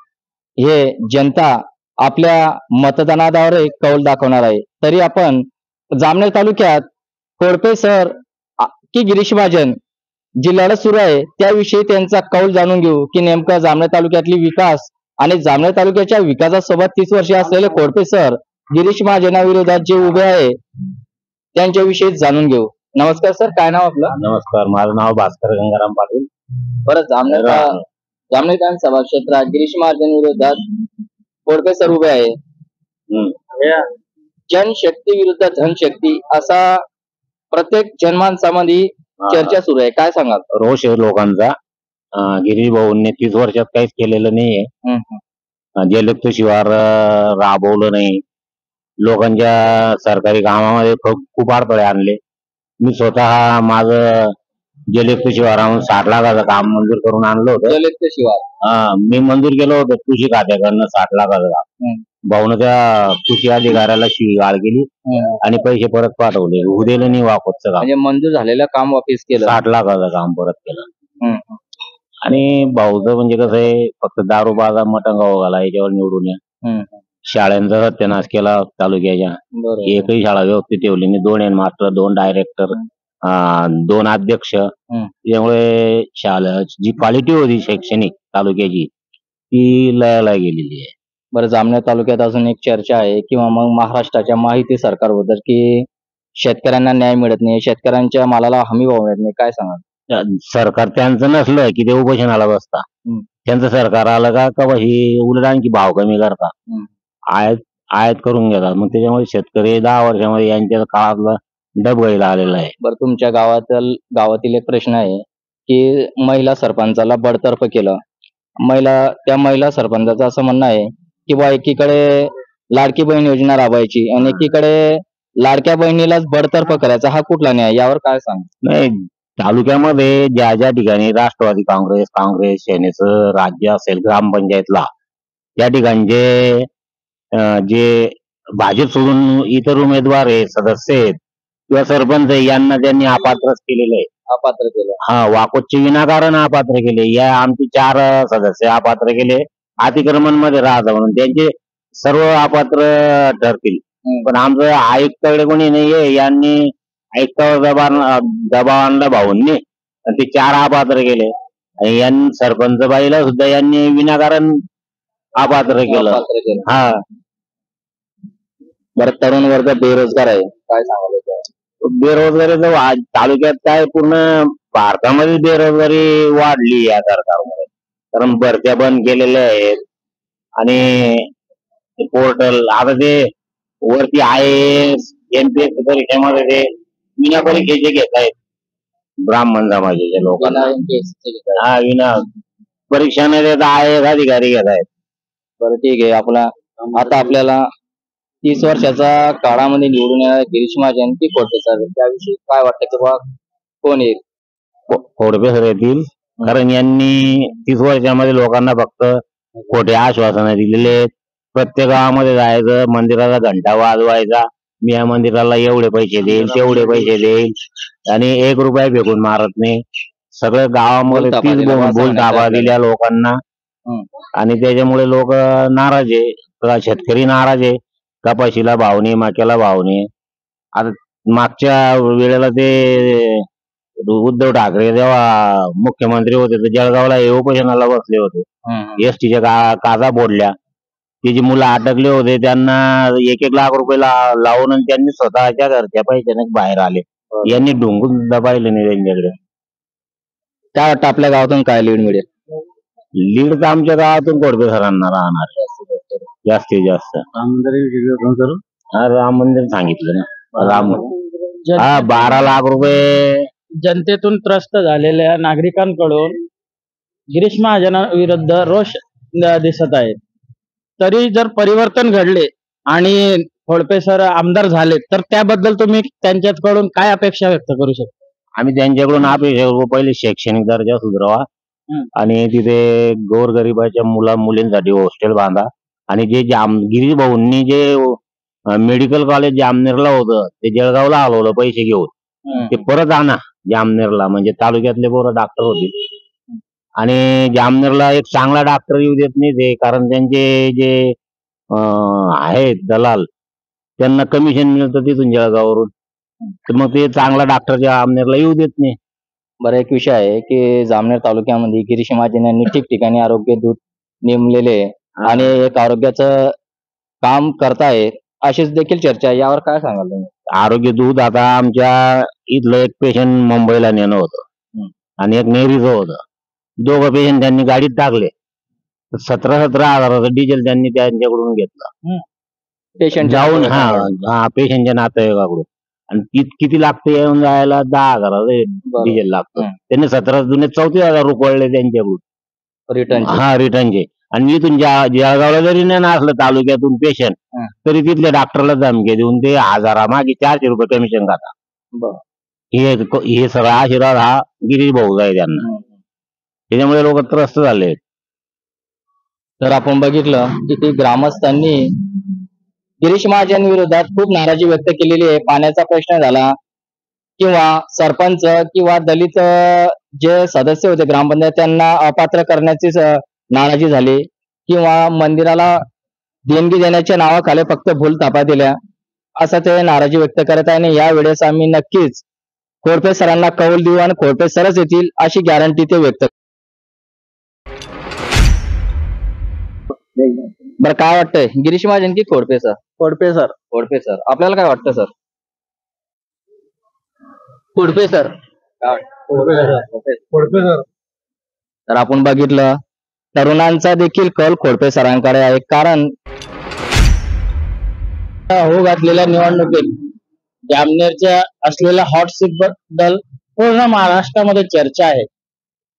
हे जनता आपल्या मतदानाद्वारे कौल दाखवणार आहे. तरी आपण जामनेर तालुक्यात खोडपे सर की गिरीश महाजन जी लढत सुरू आहे त्याविषयी त्यांचा कौल जाणून घेऊ की नेमकं जामनेर तालुक्यातली विकास आणि जामनेर तालुक्याच्या विकासासोबत 30 वर्षे असलेले खोडपे सर गिरीश महाजनाविरोधात जे उभे आहे त्यांच्याविषयी जाणून घेऊ. नमस्कार सर, काय नाव आपलं? नमस्कार, माझं नाव भास्कर गंगाराम पाटील. बरं, जामनेर विधानसभा क्षेत्रात गिरीश महाजन विरोधात खोडपे सर उभे आहे. जनशक्ती विरुद्ध धनशक्ती असा प्रत्येक जनमानसामध्ये चर्चा सुरू आहे. काय सांगाल? रोष आहे लोकांचा. गिरीश भाऊंनी 30 वर्षात काहीच केलेलं नाहीये. जलयुक्त शिवार राबवलं नाही. लोकांच्या सरकारी कामामध्ये खूप अडथळे आणले. मी स्वतः माझं जलयुक्त शिवाराहून 60 लाखाचं काम मंजूर करून आणलं होतं. जलयुक्त शिवार मी मंजूर केलं होतं कृषी खात्याकडनं 60 लाखाचं काम. भाऊन त्या कृषी अधिकाऱ्याला शिवीगाळ केली आणि पैसे परत पाठवले. उद्याला नाही वापरचं काम. म्हणजे मंजूर झालेलं काम वापस केलं. 60 लाखाचं काम परत केलं. आणि भाऊचं म्हणजे कसं आहे, फक्त दारू बाजा मटण गाव घाला याच्यावर निवडून या. शाळांचा सत्यानाश केला तालुक्याच्या. एकही शाळा व्यवस्थित ठेवली नाही. 2 हेडमास्टर, 2 डायरेक्टर, 2 अध्यक्ष. त्यामुळे शाळा जी क्वालिटी होती शैक्षणिक तालुक्याची ती लयाला गेलेली आहे. बरं, जामनेर तालुक्यात अजून एक चर्चा आहे किंवा मग महाराष्ट्राच्या माहिती सरकारबद्दल की शेतकऱ्यांना न्याय मिळत नाही, शेतकऱ्यांच्या मालाला हमी भाव मिळत नाही, काय सांगाल? सरकार त्यांचं नसलं की ते उपोषणाला बसता. त्यांचं सरकार आलं का ही उलट आणखी भाव कमी करतात, आयात करून घेतात. मग त्याच्यामुळे शेतकरी 10 वर्षामध्ये यांच्या काळातला डबगईला आलेला आहे. बरं, तुमच्या गावातील एक प्रश्न आहे की महिला सरपंचाला बडतर्फ केलं. त्या महिला सरपंचाचं असं म्हणणं आहे की बा एकीकडे लाडकी बहीण योजना राबवायची आणि एकीकडे लाडक्या बहिणीलाच बडतर्फ करायचा, हा कुठला न्याय? यावर काय सांग? नाही, तालुक्यामध्ये ज्या ज्या ठिकाणी राष्ट्रवादी काँग्रेस सेनेचं राज्य असेल ग्रामपंचायतला, त्या ठिकाणचे जे भाजप सोडून इतर उमेदवार आहे, सदस्य आहेत किंवा सरपंच आहे, यांना त्यांनी अपात्र केलेलं आहे. अपात्र केलं? हा, वाकोदचे विनाकारण अपात्र केले. या आमचे 4 सदस्य अपात्र केले अतिक्रमण मध्ये राहता म्हणून, त्यांचे सर्व अपात्र ठरतील. पण आमचं आयुक्ताकडे कोणी नाहीये, यांनी आयुक्तावर दबाव आणला भाऊंनी, ते 4 अपात्र केले. आणि यांनी सरपंच बाईला सुद्धा यांनी विनाकारण अपात्र केलं. हा. बरं, तरुण वर्ग बेरोजगार आहे, काय सांगाल? बेरोजगारीचं तालुक्यात काय पूर्ण भारतामध्ये बेरोजगारी वाढली या सरकारमुळे. कारण भरत्या बंद केलेल्या आहेत आणि पोर्टल आता ते वरती IAS MPSC परीक्षेमध्ये ते विना परीक्षेचे घेत आहेत ब्राह्मण समाजाच्या लोकांना. हा, विना परीक्षा न देता IAS अधिकारी घेत आहेत. बरं, ठीक आहे. आता आपल्याला 30 वर्षाचा काळामध्ये निवडून येणारे गिरीश महाजन की खोडके सर, त्याविषयी काय वाटतं की बा कोण येईल? खोडके सर येतील, कारण यांनी 30 वर्षामध्ये लोकांना फक्त खोटे आश्वासनं दिलेले आहेत. प्रत्येक गावामध्ये जायचं, मंदिराला घंटा वाजवायचा, मी या मंदिराला एवढे पैसे देईल, तेवढे पैसे देईल, आणि 1 रुपया फेकून मारत नाही. सगळं गावामध्ये तीच बोलताबा दिल्या लोकांना, आणि त्याच्यामुळे लोक नाराज आहे. शेतकरी नाराज आहे. कपाशीला भाव नाही, मक्याला भाव नाही. आता मागच्या वेळेला ते उद्धव ठाकरे जेव्हा मुख्यमंत्री होते तर जळगावला उपोषणाला बसले होते. एसटीच्या काचा फोडल्या, त्याची मुलं अटकले होते, त्यांना 1-1 लाख रुपये लावून त्यांनी स्वतःच्या घरच्या पैशाने बाहेर आले. यांनी ढुंकून दबायले नाही त्यांच्याकडे. काय वाटतं आपल्या गावातून काय लीड मिळेल? लीड तर आमच्या गावातून खोडके सरांना राहणार जास्तीत जास्त. राम मंदिर सांगितलं ना, राम. हा, 12 लाख रुपये जनतेतून त्रस्त झालेल्या नागरिकांकडून गिरीश महाजनाविरुद्ध रोष दिसत आहे. तरी जर परिवर्तन घडले आणि खोडके सर आमदार झाले तर त्याबद्दल तुम्ही त्यांच्याकडून काय अपेक्षा व्यक्त करू शकता? आम्ही त्यांच्याकडून अपेक्षा करू, पहिले शैक्षणिक दर्जा सुधारावा आणि तिथे गोरगरिबाच्या मुलींसाठी हॉस्टेल बांधा. आणि जे गिरीश भाऊंनी जे मेडिकल कॉलेज जामनेरला होतं ते जळगावला हलवलं पैसे घेऊन, ते परत आणा जामनेरला, म्हणजे तालुक्यातले पोरं डॉक्टर होतील. आणि जामनेरला एक चांगला डॉक्टर येऊ देत नाही ते, कारण त्यांचे जे आहेत दलाल त्यांना कमिशन मिळतं तिथून जळगाववरून, तर मग ते चांगला डॉक्टर जामनेरला येऊ देत नाही. बरं, एक विषय आहे की जामनेर तालुक्यामध्ये गिरीश महाजन यांनी ठिकठिकाणी आरोग्य दूत नेमलेले आणि एक आरोग्याचं काम करतायत, अशीच देखील चर्चा आहे. यावर काय सांगाल तुम्ही? आरोग्य दूत, आता आमच्या इथलं एक पेशंट मुंबईला नेणं होतं आणि एक नेरीचं होतं. 2 पेशंट त्यांनी गाडीत टाकले, 17-17 हजाराचं डिझेल त्यांनी त्यांच्याकडून घेतलं पेशंट जाऊन. हा, पेशंटच्या नातेवाईकाकडून. आणि किती लागतं येऊन जायला? 10,000 डिझेल लागतं. त्यांनी 34,000 रुपये त्यांच्याकडून रिटर्न. हा, रिटर्नचे. आणि इथून जळगावला जरी नाही असलं तालुक्यातून पेशंट, तरी तिथल्या डॉक्टरला धमकी देऊन ते 1000 मागे 400 रुपये कमिशन खातात. हे सगळा आशीर्वाद हा गिरीश भाऊ आहे त्यांना, त्याच्यामुळे लोक त्रस्त झाले. तर आपण बघितलं की ग्रामस्थांनी गिरीश महाजन विरोधात खूप नाराजी व्यक्त केलेली आहे. पाण्याचा प्रश्न झाला किंवा सरपंच किंवा दलित जे सदस्य होते ग्रामपंचायत त्यांना अपात्र करण्याची नाराजी झाली किंवा मंदिराला देणगी देण्याच्या नावाखाली फक्त भूल थापा दिल्या असं ते नाराजी व्यक्त करत आहे. आणि यावेळेस आम्ही नक्कीच खोडपे सरांना कौल देऊ आणि खोडपे सरच येतील अशी गॅरंटी ते व्यक्त. बरं काय वाटतंय गिरीश महाजन की Khodpe sir? Khodpe sir. Khodpe sir. आपल्याला काय वाटतं सर? खोडपे सर. तर आपण बघितलं तरुणांचा देखील कल खोडपे सरांकडे आहे. कारण हो घातलेल्या निवडणुकीत जामनेरच्या असलेल्या हॉट सीट बद्दल पूर्ण महाराष्ट्रामध्ये चर्चा आहे.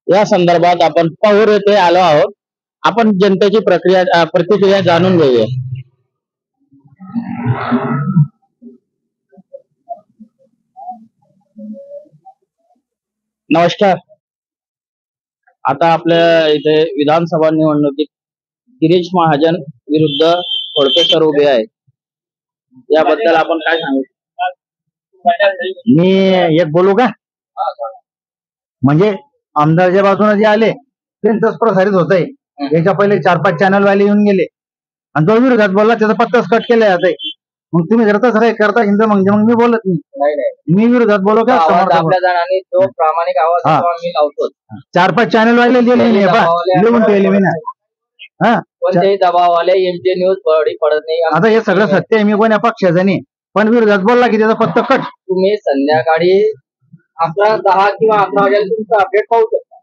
या संदर्भात आपण पाहूर येथे आलो आहोत. आपण जनतेची प्रतिक्रिया जाणून घेऊया. नमस्कार. आता आपल्या इथे विधानसभा निवडणुकीत गिरीश महाजन विरुद्ध खोडपे सर उभे आहे. याबद्दल आपण काय सांगू? मी एक बोलू का? म्हणजे आमदारच्या बाजूने जे आले त्यांचंच प्रसारित होत आहे. याच्या पहिले 4-5 चॅनल वाले येऊन गेले आणि जो विरोधात बोलला त्याचा पत्ताच कट केला जात आहे. मग तुम्ही जर तसं काही करता हिंद मग मी बोलत नाही. मी विरोधात बोलू का? आपल्या जणांनी जो प्रामाणिक आवाज आम्ही लावतो. 4-5 चॅनल वाले लिहिले मी लिहून ठेवले मी ना. कोणत्याही दबावाले एमजे न्यूज पडत नाही. आता हे सगळं सत्य आहे. मी कोण्या पक्षाचं नाही, पण विरोधात बोलला की त्याचा पत्ता कट. तुम्ही संध्याकाळी 10 किंवा 11 वाजेला तुमचं अपडेट पाहू शकता.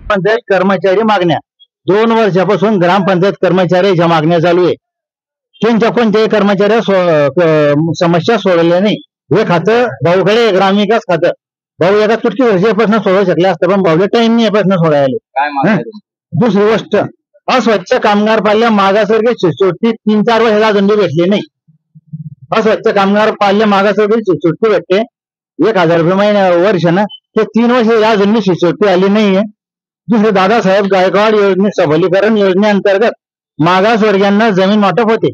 पंचायत कर्मचारी मागण्या 2 वर्षापासून ग्रामपंचायत कर्मचाऱ्याच्या मागण्या चालू आहे. त्यांच्या कोणत्याही कर्मचाऱ्या समस्या सोडवल्या नाही. हे खातं भाऊकडे ग्रामविकास खातं. भाऊ एका तुटकी वर्षापासून सोडवू शकले असतं, पण भाऊला टाइम नाही प्रश्न सोडायला. दुसरी गोष्ट, अस्वच्छ कामगार पाल्य मागासवर्गीय शिष्यवृत्ती 3-4 वर्षाला अजून भेटली नाही. अस्वच्छ कामगार पाल्य मागासवर्गीय शिष्यवृत्ती भेटते 1000 रुपये महिना वर्ष ना. ते 3 वर्ष अजून शिष्यवृत्ती आली नाहीये. दुसरे दादासाहेब गायकवाड योजने सबलीकरण योजनेअंतर्गत मागासवर्गीयांना जमीन वाटप होते.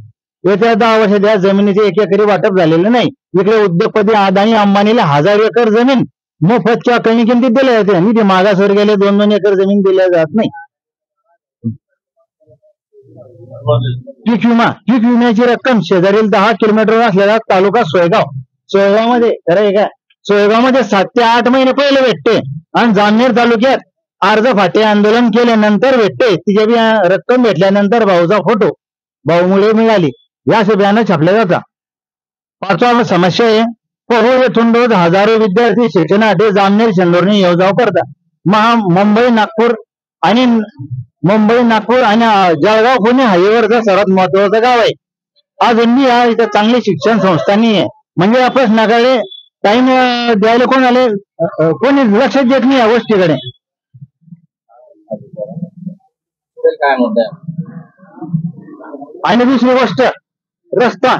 येत्या 10 वर्षात या जमिनीचे 1 एकरी वाटप झालेलं नाही. इकडे उद्योगपती अदानी अंबानीला 1000 एकर जमीन मोफत किंवा कमी किमतीत दिल्या जाते आणि ते मागासवर्गीयाला 2-2 एकर जमीन दिल्या जात नाही. पीक विम्याची रक्कम शेजारील 10 किलोमीटर असलेला तालुका सोयगावमध्ये खरं आहे का? सोयगावमध्ये 7 ते 8 महिने पहिले भेटते आणि जामनेर तालुक्यात अर्ज फाटे आंदोलन केल्यानंतर भेटते. तिच्या रक्कम भेटल्यानंतर भाऊचा फोटो भाऊमुळे मिळाली या असे बॅनर छापले जातात. 5वा समस्या आहे, पोहो येथून रोज हजारो विद्यार्थी शिक्षणासाठी जामनेर चंदोरणी येऊ-जाऊ करतात. मुंबई नागपूर आणि जळगाव पुणे हायवेवरचं सर्वात महत्वाचं गाव आहे. अजूनही या इथं चांगली शिक्षण संस्था नाही आहे. म्हणजे या प्रश्नाकडे टाइम द्यायला कोणी लक्ष देत नाही या गोष्टीकडे. काय म्हणताय? आणि दुसरी गोष्ट, रस्ता.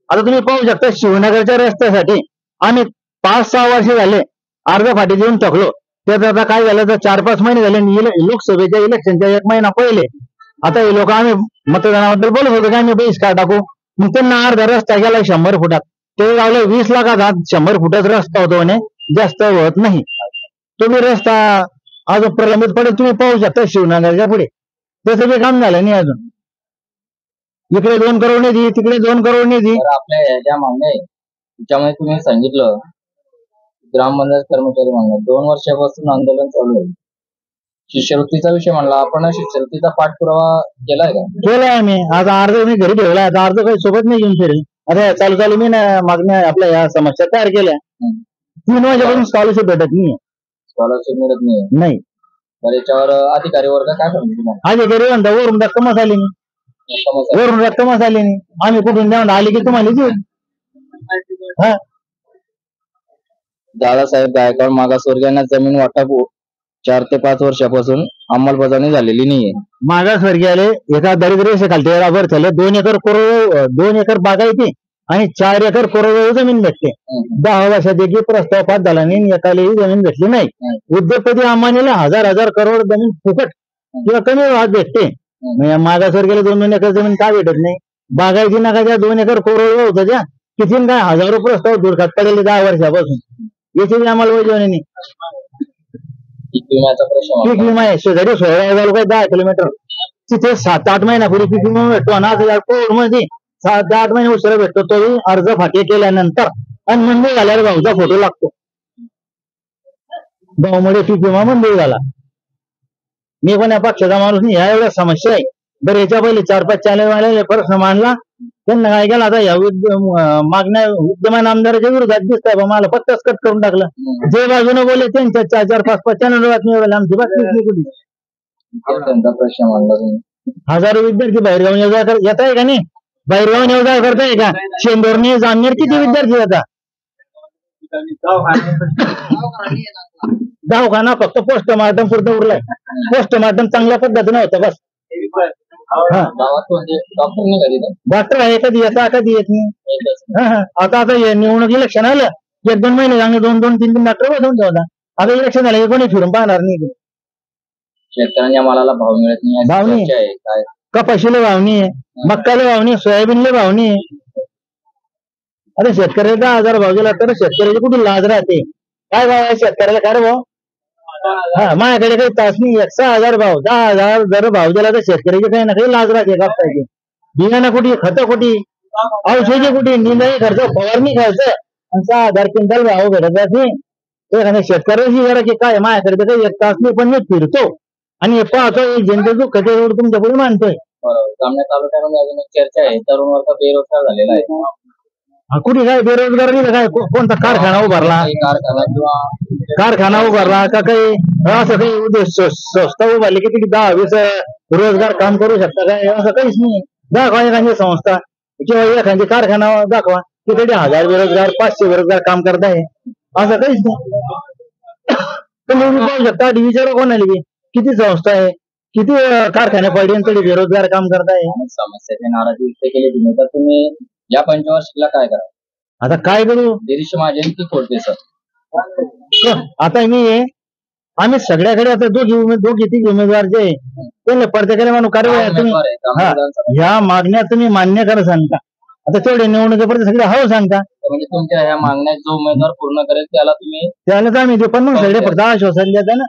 आता तुम्ही पाहू शकता शिवनगरच्या रस्त्यासाठी आम्ही 5-6 वर्ष झाले अर्ज फाटी देऊन टाकलो. त्यात आता काय झालं तर 4-5 महिने झाले. लोकसभेच्या इलेक्शनच्या 1 महिना पहिले आता हे लोक आम्ही मतदानाबद्दल बोलत होतो की आम्ही बहिष्कार टाकू. मग त्यांना अर्धा रस्ता गेला 100 फुटात. ते लावलं 20 लाखाचा 100 फुटाचा रस्ता होतो म्हणे, जास्त होत नाही. तुम्ही रस्ता अजून प्रलंबित पडे तुम्ही पाहू शकता शिवनगरच्या पुढे. त्याचं काही काम झालं नाही अजून. इकडे 2 करोड निधी, तिकडे 2 करोड निधी. आपल्या ज्या मागण्या आहे त्याच्यामध्ये तुम्ही सांगितलं ग्रामपंचायत कर्मचारी मागण्या 2 वर्षापासून आंदोलन चालू आहे. शिष्यवृत्तीचा विषय म्हणला आपण, शिष्यवृत्तीचा पाठपुरावा केलाय का? केलाय आम्ही. आता अर्ज मी घरी ठेवलाय. आता अर्ज काही सोबत नाही घेऊन फिरेल. आता चालू मी ना मागण्या आपल्या या समस्या तयार केल्या. 3 वर्षापासून स्कॉलरशिप भेटत नाही. स्कॉलरशिप मिळत नाही. तर याच्यावर अधिकारी वर्ग काय म्हणतो? अधिकारी म्हणता वरून रक्कमच आली नाही. वरून रक्कमच आली नाही. आम्ही कुठून द्या आली की तुम्हाला देऊ. दादासाहेब गायकवाड मागासवर्गीयांना जमीन वाटप 4 ते 5 वर्षापासून अंमलबजावणी झालेली नाहीये. मागासवर्गीयाले एका दरिद्र खालते बरोबर झाले 2 एकर बागायती आणि 4 एकर कोरडवाहू जमीन भेटते. 10 वर्षात एक प्रस्ताव पास झाला नाही, एकालाही जमीन भेटली नाही. उद्योगपती अंबानीला 1000 करोड जमीन फुकट किंवा कमी भावात भेटते. मागासवर्गीयाला 2-2 एकर जमीन का भेटत नाही? बागायती नका 2 एकर कोरडवाहू होत्या किती काय हजारो प्रस्ताव धुडकात पडले 10 वर्षापासून. याची बी अंमलबजावणी नाही. पीक विमा आहे शेजारी 16,000 रुपये 10 किलोमीटर, तिथे 7-8 महिन्यापूर्वी पीक विमा भेटतो आणि आज कोविड मध्ये 7-8 महिने उशिरा भेटतो. तोही अर्ज फाटे केल्यानंतर आणि मंजूर झाल्यावर भाऊचा फोटो लागतो. भाऊमुळे पीक विमा मंजूर झाला. मी पण या पक्षाचा माणूस नाही. ह्या एवढ्या समस्या आहे. बरं याच्या पहिले 4-5 चॅनलवाले प्रश्न मांडला, त्यांना काय केलं आता या मागण्या विद्यमान आमदाराच्या विरोधात दिसत आहे. मला पत्ताच कट करून टाकलं. जे बाजूने बोलले त्यांच्या 4-4-5-5 चॅनल बातमी आमची बातमी कुठे. प्रश्न मांडला हजारो विद्यार्थी बाहेरगावून येत आहे का नाही? बाहेरगावून येऊ करताय का? शेंदोरने जामनेर किती विद्यार्थी येतात? दवाखाना फक्त पोस्टमार्टम पुरतं उरलाय. पोस्टमार्टम चांगल्या पद्धतीने होतं बस. डॉक्टर आहे कधी येता कधी येत नाही. आता निवडणूक इलेक्शन आलं 1-2 महिने चांगले 2-3 डॉक्टर बसवून ठेवता. आता इलेक्शन झालं कोणी फिरून पाहणार नाही. शेतकऱ्यांच्या मालाला भाव मिळत नाही. भाव नाही, कपाशीला भाव नाही, मक्काला भाव नाही, सोयाबीनला भाव नाही. आता शेतकऱ्याला 10,000 भाव गेला तर शेतकऱ्याची कुठे लाज राहते? काय भाव आहे शेतकऱ्याला? काय भाव? माझ्याकडे काही तास नाही. 6,000 भाव 10,000 जर भाव दिला तर शेतकऱ्याची काही ना काही लाज राहते. कापसाची बियाणं कुठे, खत कुठे, औषधी कुठे, निंदाई खर्च, फवारणी खर्च, 6,000 क्विंटल भाव भेटत नाही. एखाद्या शेतकऱ्याची जरा की काय माझ्याकडे तर काही 1 तास नाही, पण मी फिरतो आणि पाहतो जनतेचं कधी तुमच्या पुढे मांडतोय. जामनेर तालुक्यामध्ये अजून एक चर्चा आहे, तरुण वर्ग बेरोजगार झालेला आहे. कुठे काय बेरोजगार नाही काय? कोणता कारखाना उभारला? कारखाना उभारला का काही असं काही उद्देश संस्था उभारली की तिथे 10-20 रोजगार काम करू शकता काय? असं काहीच नाही. दाखवा एखादी संस्था किंवा एखादी कारखाना दाखवा की तिथे 1000 बेरोजगार 500 बेरोजगार काम करताय. असं काहीच नाही. तुम्ही पाहू शकता. विचारा कोणाला किती संस्था आहे, किती कारखाने पडले तरी बेरोजगार काम करताय. समस्याचे नाराजी व्यक्त केली तर तुम्ही या पंचवार्षिकला काय करा? आता काय करू? गिरीश महाजन की खोडके सर? आता आम्ही सगळ्याकडे आता दोघी तिघी उमेदवार जे त्यांना प्रत्येकाला म्हणून कारवाई तुम्ही ह्या मागण्या तुम्ही मान्य करा सांगता. आता तेवढे निवडणुकीपर्यंत सगळे हो सांगता. म्हणजे तुमच्या ह्या मागण्या जो उमेदवार पूर्ण करेल त्यालाच आम्ही देऊ. पण मग सगळे फक्त आश्वासन देता ना.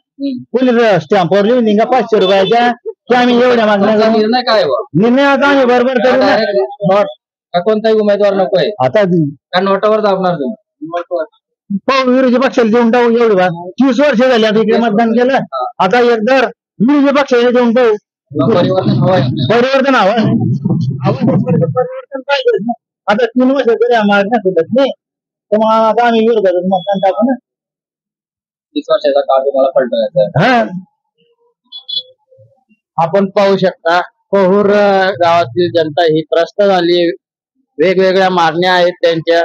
पोलीस स्टॅम्पवर लिहून देईन का 500 रुपयाच्या की आम्ही एवढ्या मागण्या. निर्णय काय? निर्णय आता आम्ही बरोबर करू ना. कोणताही उमेदवार नकोय आता का नोटावर दाबणार तुम्ही? विरोधी पक्षाला देऊन टाकू. एवढी बात 30 वर्ष झाली आता इकडे मतदान केलं. आता एकदा विरोधी पक्षाला देऊन टाकू. परिवर्तन हवं. परिवर्तन पाहिजे. आता 3 वर्ष तरी मागण्या सुटत नाही, तर मग आता आम्ही विरोधात मतदान टाकू ना. 30 वर्षाचा काळ तुम्हाला पलटवायचा. आपण पाहू शकता पहूर गावातील जनता ही त्रस्त झाली. वेगवेगळ्या मागण्या आहेत त्यांच्या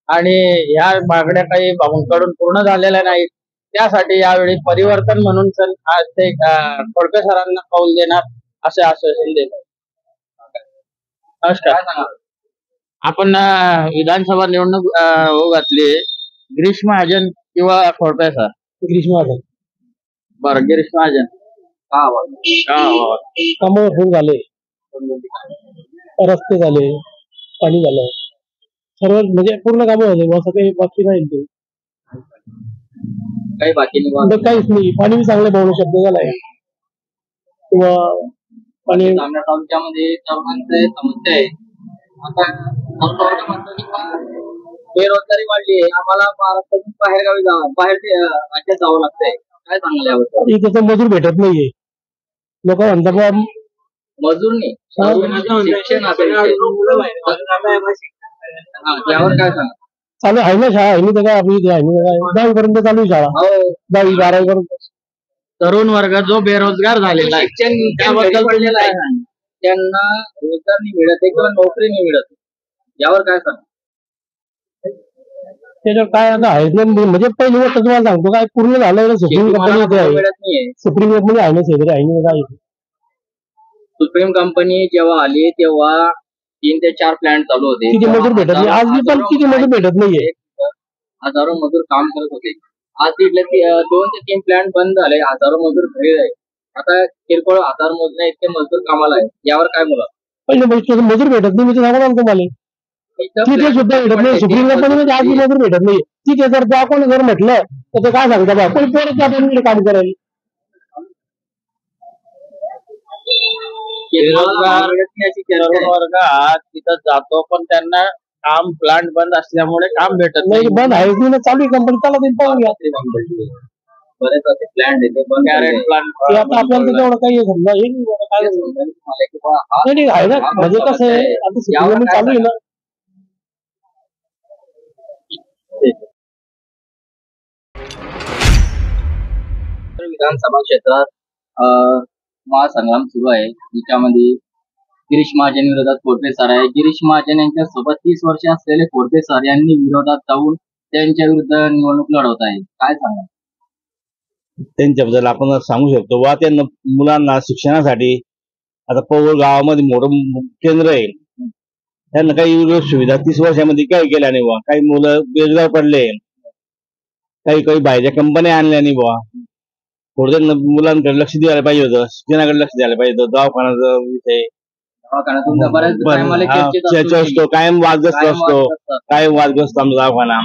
आणि ह्या मागण्या काही भाऊंकडून पूर्ण झालेल्या नाहीत. त्यासाठी यावेळी परिवर्तन म्हणून आज ते खोडके सरांना कौल देणार असे आश्वासन देतात. नमस्कार. आपण विधानसभा निवडणूक होऊ घातली. गिरीश महाजन किंवा खोडके सर? गिरीश महाजन. बरं, गिरीश महाजन काम भरपूर झाले, रस्ते झाले, पाणी झालं, सर्व म्हणजे पूर्ण कामं झाले. असं काही बाकी नाही. काही बाकी नाही, काहीच नाही. पाणी चांगलं भावना शब्द झालाय किंवा पाणी. जामनेर तालुक्यामध्ये तरुणांची समस्या आहे. आता बेरोजगारी वाढली आहे. आम्हाला महाराष्ट्रातून बाहेर राज्यात जावं लागतंय. काय सांगाल यावर? इथे मजूर भेटत नाहीये. लोक म्हणतात मजूर नाही, शिक्षण यावर काय सांगा? चालू आहे ना शाळा? आहे ना काय आपली इथे? आहे ना 10वी पर्यंत चालू आहे शाळा. 10वी 12वी पर्यंत. तरुण वर्ग जो बेरोजगार झालेला आहे त्याबद्दल त्यांना रोजगार नाही मिळत आहे किंवा नोकरी नाही मिळत, यावर काय सांगा? त्याच्यावर काय आता आहे ना. म्हणजे पहिली गोष्ट तुम्हाला सांगतो, काय पूर्ण झालं सुप्रीम कंपनी आहे. सुप्रीम कंपनी आहे ना शेजारी, आहे ना काय. सुप्रीम कंपनी जेव्हा आली तेव्हा 3 ते 4 प्लांट चालू होते. किती मजूर भेटत नाही आज मी, पण किती मजूर भेटत नाहीये. हजारो मजूर काम करत होते. आज तिथले 2 ते 3 प्लांट बंद झाले. हजारो मजूर घरी आहे. आता किरकोळ 1000 मोजण्या इतके मजदूर कामाला आहे. यावर काय बोला? पहिले मजूर भेटत नाही. मी तर सांगणार तुम्हाला तिथे सुद्धा भेटत नाही. सुप्रीम कोर्टामध्ये आज नोकरी भेटत नाही. तिथे जर जा कोणी जर म्हटलं तर ते काय सांगता बा कोणी पोरच आपण काम करायला. तरुण वर्ग हा तिथं जातो पण त्यांना काम प्लांट बंद असल्यामुळे काम भेटत नाही. बंद आहे की नाही चालू कंपनी त्याला ते पाहून घ्या. बरेच प्लांट येते प्लांट ते आता आपल्याला तेवढं काही समजा हे नाही आहे ना. म्हणजे कसं आहे आता सुप्रीम चालू आहे ना. विधानसभा क्षेत्रात महासंग्राम सुरू आहे. त्याच्यामध्ये गिरीश महाजन विरोधात कोळपे सर आहे. गिरीश महाजन यांच्या सोबत 30 वर्षे असलेले कोळपे सर यांनी विरोधात जाऊन त्यांच्या विरुद्ध निवडणूक लढवत आहे. काय सांगा त्यांच्याबद्दल आपण सांगू शकतो वा त्यांना मुलांना शिक्षणासाठी आता पवळ गावामध्ये मोठं केंद्र आहे. त्यांना काही सुविधा 30 वर्षामध्ये काही केल्या नाही बुवा. काही मुलं बेरोजगार पडले, काही बाहेरच्या कंपन्या आणल्या नाही बुवा. थोडं मुलांकडे लक्ष द्यायला पाहिजे होतं, शिक्षणाकडे लक्ष द्यायला पाहिजे होतं. दवाखान्याचा विषय चर्चा असतो, कायम वादग्रस्त असतो, कायम वादग्रस्त आमचा दवाखाना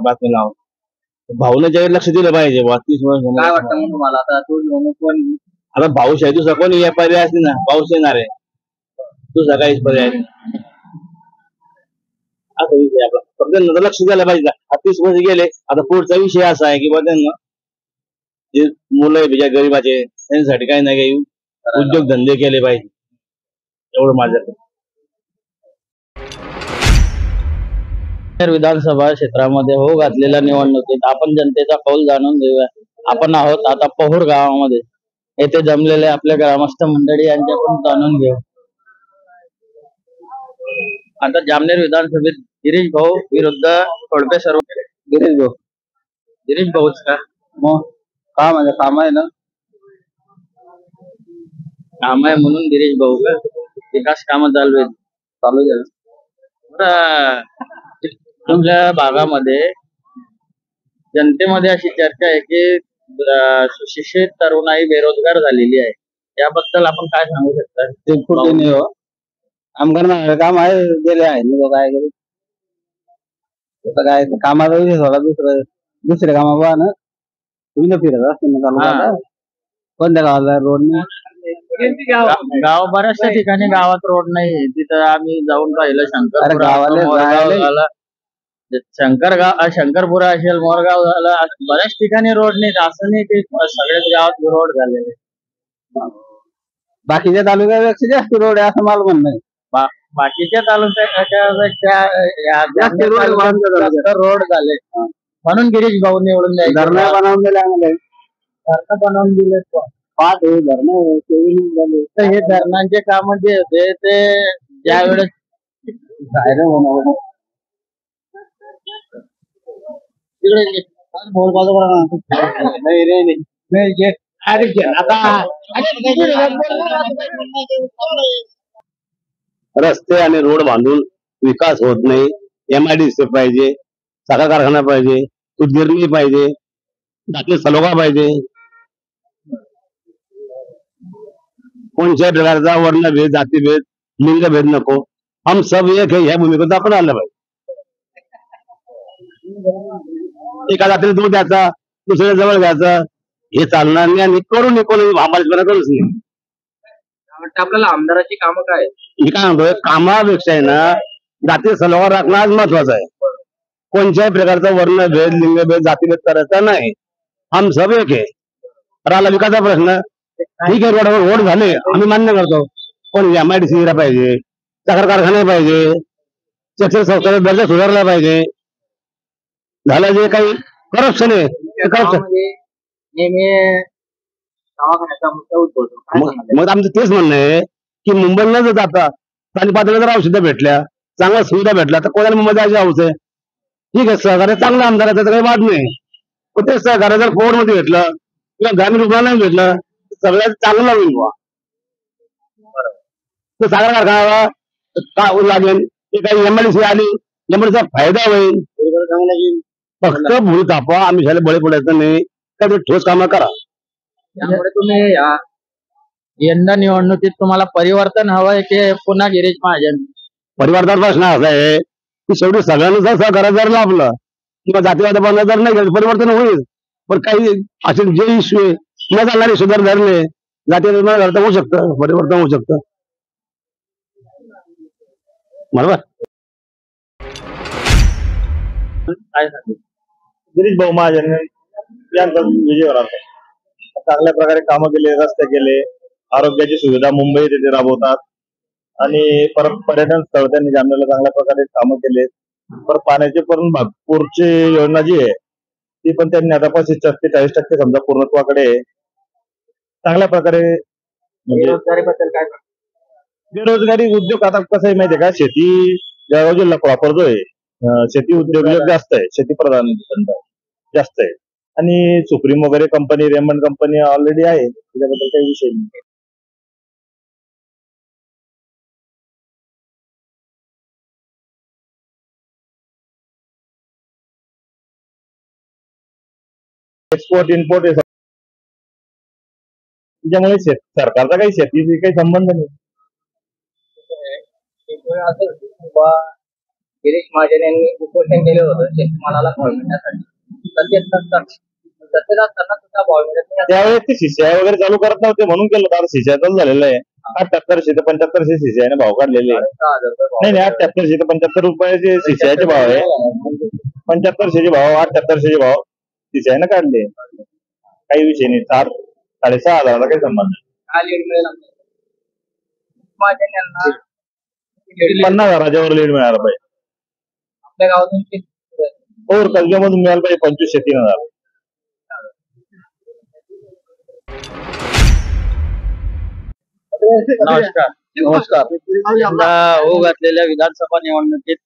बातमी लावून भाऊने लक्ष दिलं पाहिजे बुवा. 30 वर्ष काय वाटतं मग तुम्हाला आता तो निवडणूक आता भाऊ शाही दुसरा कोणी या पर्याय असते ना, पाऊस येणार आहे दुसरा काहीच पर्याय नाही. असा विषय आपला फक्त त्यांना लक्ष द्यायला पाहिजे. 30 वर्ष गेले आता पुढचा विषय असा आहे की बा त्यांना जे मुलं आहे गरीबाचे त्यांच्यासाठी काही ना काही उद्योगधंदे केले पाहिजे. एवढं माझ्याकडे. विधानसभा क्षेत्रामध्ये हो घातलेल्या निवडणुकीत आपण जनतेचा कौल जाणून घेऊया. आपण आहोत आता पहूर गावामध्ये. येथे जमलेले आपल्या ग्रामस्थ मंडळी यांच्याकडून जाणून घेऊ. आता जामनेर विधानसभेत गिरीश भाऊ विरुद्ध कोळपे सर. गिरीश भाऊच का मग काम आहे, काम आहे ना, काम आहे म्हणून गिरीश भाऊ का. विकास कामं चालू झालं. तुमच्या भागामध्ये जनतेमध्ये अशी चर्चा आहे की सुशिक्षित तरुणाई बेरोजगार झालेली आहे. याबद्दल आपण काय सांगू शकता. ते कुठे नाही हो, आमदार काम आहे गेले आहे काय काय कामाचा विषय थोडा दुसऱ्या कामा बघा ना. तुम्ही फिरत असते ना कोणत्या गावाला रोड नाही. गाव बऱ्याचशा ठिकाणी गावात रोड नाही. तिथं आम्ही जाऊन पाहिलं शंकरपुरा असेल, मोरगाव झालं, बऱ्याच ठिकाणी रोड नाही. असं नाही की सगळ्याच गावात रोड झालेले. बाकीच्या तालुक्यापेक्षा जास्त रोड आहे असं मला म्हणणं आहे. बाकीच्या तालुक्यापेक्षा रोड झाले म्हणून गिरीश भाऊ निवडून द्यायचे. धरणं बनवून दिले आम्हाला. धरणं बनवून दिले. पाच हे धरणं तर हे धरणांचे काम जे होते ते ज्यावेळेस रस्ते आणि रोड बांधून विकास होत नाही. MIDC पाहिजे, साखर कारखाना पाहिजे, गिरणी पाहिजे, जाती सलोखा पाहिजे. कोणत्याही प्रकारचा वर्णभेद, जातीभेद, लिंगभेद नको. हम सब एक है ह्या भूमिकेत आपण आलं पाहिजे. एका जातीला दूर द्यायचा, दुसऱ्या जवळ घ्यायचा हे चालणार नाही. आणि करून कोणी आंबाजपणा करूच नाही. आपल्याला आमदाराची कामं काय मी काय म्हणतोय, कामापेक्षा आहे ना जाती सलोखा राखणं आज महत्वाचं आहे. कोणत्याही प्रकारचा वर्णभेद, लिंगभेद, जातीभेद करायचा नाही. हम सब एक आहे. राहिला विकासाचा प्रश्न, ठीक आहे, रोड झाले आम्ही मान्य करतो, पण MIDC पाहिजे, साखर कारखाने पाहिजे, शिक्षण संस्थेचा दर्जा सुधारला पाहिजे. झालं जे काही करप्शन आहे ते करप्शन. मग आमचं तेच म्हणणं आहे की मुंबईला जर जाता स्थानिक पातळीवर जर औषधं भेटल्या, चांगल्या सुविधा भेटल्या तर कोणाला मुंबई जायची हौस आहे. ठीक आहे, सहकार्य चांगलं आमदार आहे, त्याचा काही वाद नाही. पण ते सहकार्य जर कोविडमध्ये भेटलं किंवा ग्रामीण रुग्णालयात भेटलं सगळ्यात चांगलं होईल बुवा. तर साखर कारखान्याला का लागेल ते काही MIDC आली, MIDCचा फायदा होईल. फक्त भूल कापा, आम्ही झाले बळे पडायचं नाही, तर ठोस कामं करा. त्यामुळे तुम्ही यंदा निवडणुकीत तुम्हाला परिवर्तन हवंय की पुन्हा गिरीश महाजन. परिवाराचा प्रश्न असा आहे की शेवटी सगळ्यांना जर सहकार्य जर लाभलं किंवा जातीवादापणा जर नाही केलं परिवर्तन होईल. पण काही असे जे इश्यू आहे न चालणारे सुधार धरले जातीवाद होऊ शकतं, परिवर्तन होऊ शकतं. बरोबर. गिरीश भाऊ महाजन यांचा विजय होणार. चांगल्या प्रकारे कामं केले, रस्ते केले, आरोग्याची सुविधा मुंबई तिथे राबवतात आणि परत पर्यटन स्थळ त्यांनी जामनेरला चांगल्या प्रकारे कामं केले. परत पाण्याची पण नागपूरची योजना जी आहे ती पण त्यांनी आता 35-40% समजा पूर्णत्वाकडे चांगल्या प्रकारे. बेरोजगारीबद्दल काय सांगता? बेरोजगारी उद्योग आता कसं आहे माहितीये का, शेती जळगाव जिल्हा प्रॉपर जो आहे शेती उद्योग जास्त आहे, शेती प्रधान जास्त आहे आणि सुप्रीम वगैरे कंपनी, रेमंड कंपनी ऑलरेडी आहे, त्याच्याबद्दल काही विषय नाही. एक्सपोर्ट इम्पोर्ट आहे त्याच्यामुळे सरकारचा काही शेतीशी काही संबंध नाही. गिरीश महाजन यांनी उपोषण केलं होतं शेतमालाला भाव मिळण्यासाठी. सत्तेत असताना सुद्धा भाव मिळत नाही. त्यावेळेस ते सीसीआय वगैरे चालू करत नव्हते म्हणून केलं. आता सीसीआय चालू झालेलं आहे. 7800 ते 7500 सीसीआय ने भाव काढलेले. नाही 7800 ते 75 रुपयाचे सीसीआयचे भाव आहे. 7500 चे भाव, 7800 चे भाव सीसीआय ने काढले. काही विषय नाही. 6,500 काही संबंध नाही. 50,000 लीड मिळाला पाहिजे. आपल्या गावातून और तालुक्यामधून मिळालं पाहिजे 25-30,000. नमस्कार. यंदा होऊ घातलेल्या विधानसभा निवडणुकीत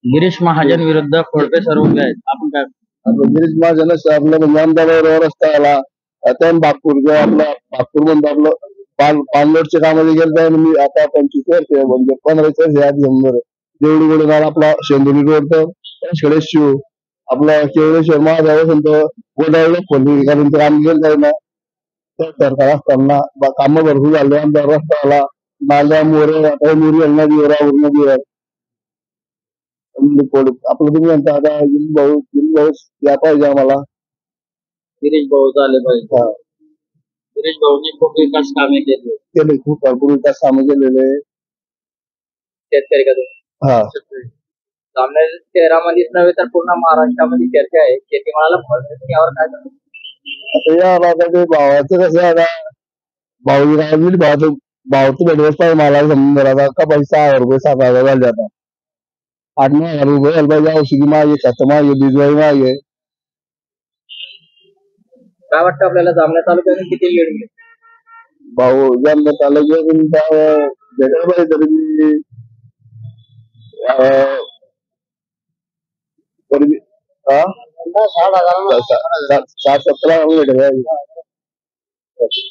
गिरीश महाजन विरुद्ध खोडपे सर उभे आहेत. आपण काय? गिरीश महाजन आपल्या आमदार रस्ता आला आता बागपूर बागपूर म्हणतो आपलं पानलोटच्या कामाला गेलं तर मी आता 25 वर्ष म्हणजे 15 वर्ष आधी जमणार देवडी गोळीगार आपला शेंदुरी रोड तर शिव आपला केवळेश्वर महादेव संत गोदावरी खोली कारण काम गेलं जाईल ना तर सरकार असताना कामं भरपूर झाले. आमदार रस्ता आला, नाल्या मोरे आता मोरी नदीवर नदीवर आपलं तुम्ही म्हणता आता भाऊ या पाहिजे आम्हाला. गिरीश भाऊ झाले पाहिजे. गिरीश भाऊनी खूप विकास कामे केले. खूप भरपूर विकास कामं केलेले. शेतकरी का तुम्ही? हा. जामनेर शहरामध्येच नव्हे तर पूर्ण महाराष्ट्रामध्ये चर्चा आहे शेतीमालाला भाव मिळतो. यावर काय सांगतो? आता या ते भावाचं कसं आता भावचं भेटवच पाहिजे मला समजून आता का पैसे 6,000 रुपये 7,000 झाले. आता 8-9,000 रुपये झाले पाहिजे. औषधी मागे, खत मागे, बिजवाई मागे. काय वाटतं आपल्याला जामनेर तालुक्यातून किती लीड मिळेल? भाऊ जामनेर तालुक्यातून भेटायला पाहिजे तरी 60-70 भेटायला पाहिजे.